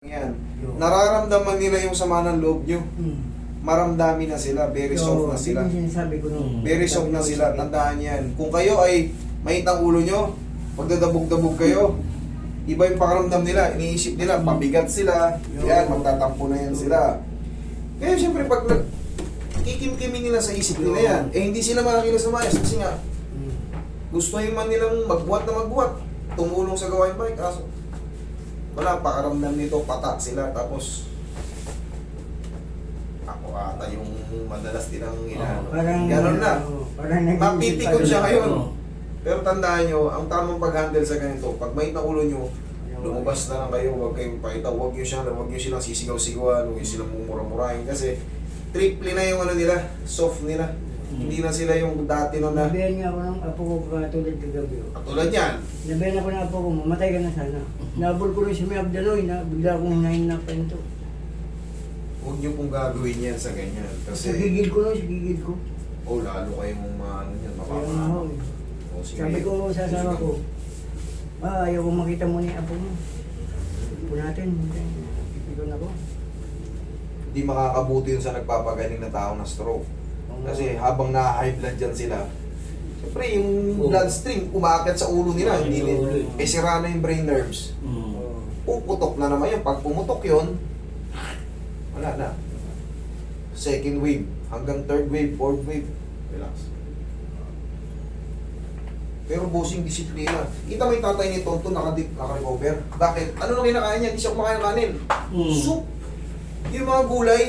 Yan. Nararamdaman nila yung sama ng loob nyo. Maramdami na sila. Very soft na sila. Sinasabi ko nung Very soft na sila. Tandaan yan. Kung kayo ay mainit ang ulo nyo, pagdadabog-dabog kayo, iba yung pakaramdam nila. Iniisip nila, pabigat sila. Yan, magtatampo na yan sila. Kaya syempre, pag kikimkimin nila sa isip nila yan, eh hindi sila makakilos na mayas. Kasi nga, gusto yung man nilang magbuhat na magbuhat. Tumulong sa gawain bike. Kaso, wala, pakaramdam nito, pata sila. Tapos, ako ata yung madalas din ang inaano. Ganon na. Mapipikon siya ngayon. Pero tandaan nyo, ang tamang pag-handle sa ganito, pag may ulo nyo, lumabas na lang kayo, huwag kayong pakita, huwag nyo silang sisigaw-sigawan, huwag nyo silang mumura-murahin. Kasi, triple na yung ano nila, soft nila. Hindi na sila yung dati na na. Nabihan niya ako ng apo ko katulad kagabi. Katulad yan. Nabihan ako ng apo ko, mamatay ka na sana. Nabol ko rin si May Abdaloy na bigla akong hinahin na pento. Huwag nyo pong gagawin yan sa ganyan. Sa Kasi, gigil ko no, sa gigil ko. lalo kayong maano yan, Kaya nga mapapano. ho, eh. Sabi ko sa asawa ko, ayaw kong makita mo ni apo mo. Ipo natin, ipikon ako. Hindi makakabuti yun sa nagpapagaling na tao na stroke. Kasi habang na-high blood dyan sila, siyempre yung bloodstream umaakit sa ulo nila, hindi sira na yung brain nerves. Puputok na naman yan. Pag pumutok yun, wala na. Second wave, hanggang third wave, fourth wave, relax. Pero bossing disiplina. Kita mo yung tatay ni Tonto naka-recover. Bakit? Ano nang kinakain niya? Hindi siya kumakain ng kanin. Soup. Yung mga gulay,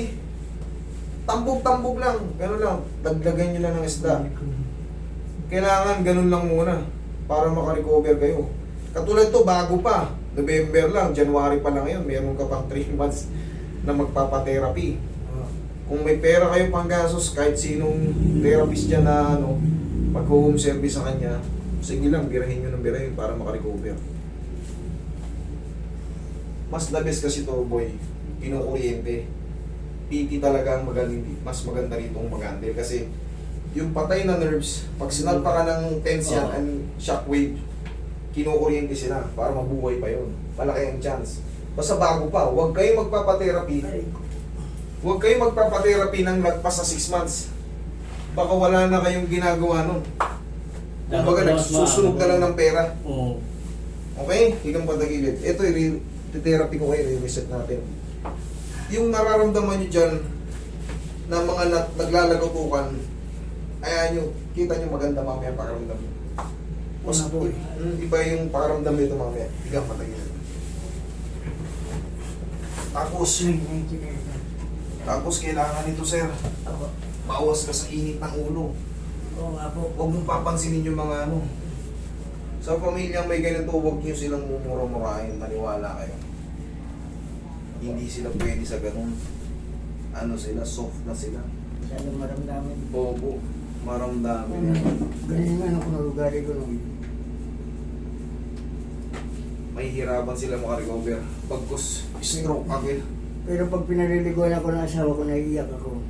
tambog-tambog lang. Gano'n lang. Dagdagan nyo lang ng isda. Kailangan ganun lang muna para makarecover kayo. Katulad to, bago pa. November lang, January pa lang ngayon. Meron ka pang 3 months na magpapatherapy. Kung may pera kayo pang gastos, kahit sinong therapist dyan na mag-home service sa kanya, sige lang, birahin nyo ng birahin para makarecover. Mas the best kasi to, boy, kinukuryente. PT talaga ang magaling, mas maganda rito ang mag-handle kasi yung patay na nerves, pag sinalpa ka ng tense yan and shockwave, kinukuryente sila para mabuhay pa yun. Malaki ang chance. Basta bago pa, huwag kayong magpapatherapy. Huwag kayong magpapatherapy ng lagpas sa 6 months. Baka wala na kayong ginagawa nun. Kumbaga nagsusunog na lang ng pera. Okay? Higang patagilid. Ito, i-therapy ko kayo, i-reset natin. Yung nararamdaman nyo dyan na mga naglalagatukan, ayan nyo, kita nyo maganda mamaya pakaramdam nyo. Mas iba yung pakaramdam nito mamaya. Higang patagilid. Tapos kailangan nito, sir. Bawas ka sa init ng ulo. Oo nga po. Huwag mong papansinin yung mga Sa pamilyang may ganito, huwag nyo silang mumura-murahin. Maniwala kayo. Hindi sila pwede sa ganun. Sila, soft na sila. Masyadong maramdamin. Bobo. Maramdamin yan. Ganun nga ako ng lugar ko nung. Mahihirapan sila makarecover. Pagkus, stroke agad. Pero pag pinaliliguan ako ng asawa ko, naiiyak ako.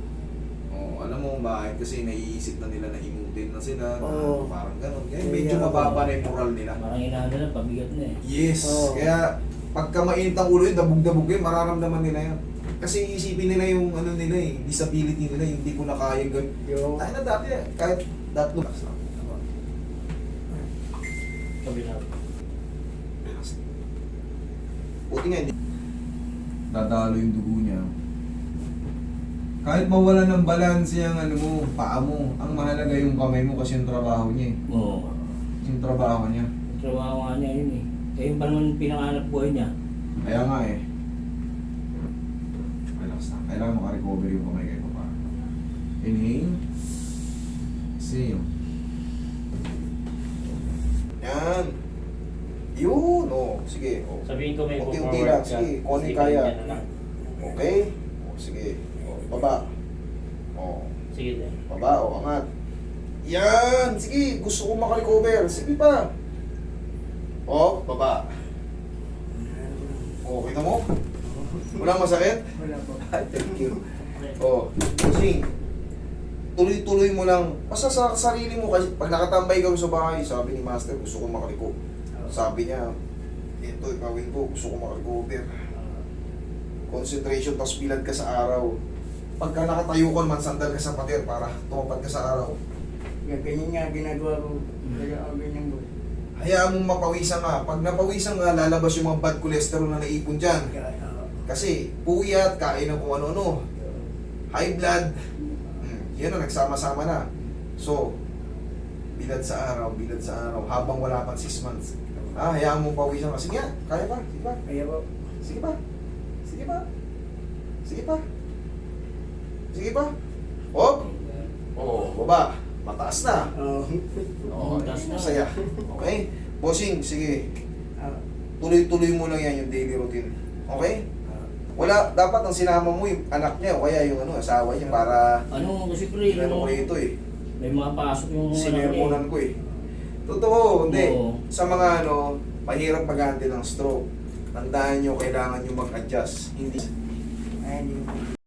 Alam mo bakit? Kasi naiisip na nila na imutin na sila. Oo. Parang ganun. Kaya medyo mababa na yung moral nila. Parang inaano lang, pabigat na eh. Yes. Oo. Kaya pagka mainit ang ulo yun, dabog-dabog yun, mararamdaman nila yan. Kasi iisipin nila yung nila disability nila, yung hindi ko na kaya gawin. Tayo na dati kahit datlo. Kabila. Buti nga hindi. Dadalo yung dugo niya. Kahit mawala ng balance yung paa mo, ang mahalaga yung kamay mo kasi yung trabaho niya eh. Oo. Yung trabaho niya. Trabaho nga niya yun eh. Kaya yung parang pinanganap buhay niya. Kaya nga eh. Relax na. Kailangan makarecover yung kamay kayo pa. Inhale. Exhale. Yan. Yun. Sige. Sabihin ko may Unti-unti lang. Sige. Kung kaya. Okay? Sige. Baba. Sige din. Baba. Angat. Yan. Sige. Gusto ko makarecover. Sige pa. Baba. Kita mo? Wala masakit? Wala po. Thank you. Sing. Tuloy-tuloy mo lang. Basta sa sarili mo, kasi pag nakatambay ka sa bahay, sabi ni Master, gusto ko makarecover. Sabi niya, ito, gawin ko, gusto ko makarecover. concentration, tapos bilad ka sa araw. Pagka nakatayo ko naman, sandal ka sa pader para tumapad ka sa araw. Ganyan nga ginagawa ko. Kaya ako ganyan boy. Hayaan mong mapawisan ka. Pag napawisan ka, lalabas yung mga bad cholesterol na naipon dyan. Kasi puyat, kain ng kung ano-ano. High blood. Yan na, nagsama-sama na. So, bilad sa araw, habang wala pang 6 months. Hayaan mong pawisan ka. Sige nga, kaya pa, sige pa. Kaya po. Sige pa. Sige pa. Sige pa. Sige pa. Hop. Baba. Mataas na. Mataas na. Masaya. Okay? Bossing, sige. Tuloy-tuloy mo lang yan yung daily routine. Okay? Wala, dapat ang sinama mo yung anak niya o kaya yung asawa niya para Ano kasi pre, ano ko ito eh. may mga pasok yung Sinermonan ko eh. Totoo, hindi. Oo. Sa mga mahirap mag-handle ng stroke. Tandaan nyo, kailangan nyo mag-adjust. Hindi. Ay, hindi.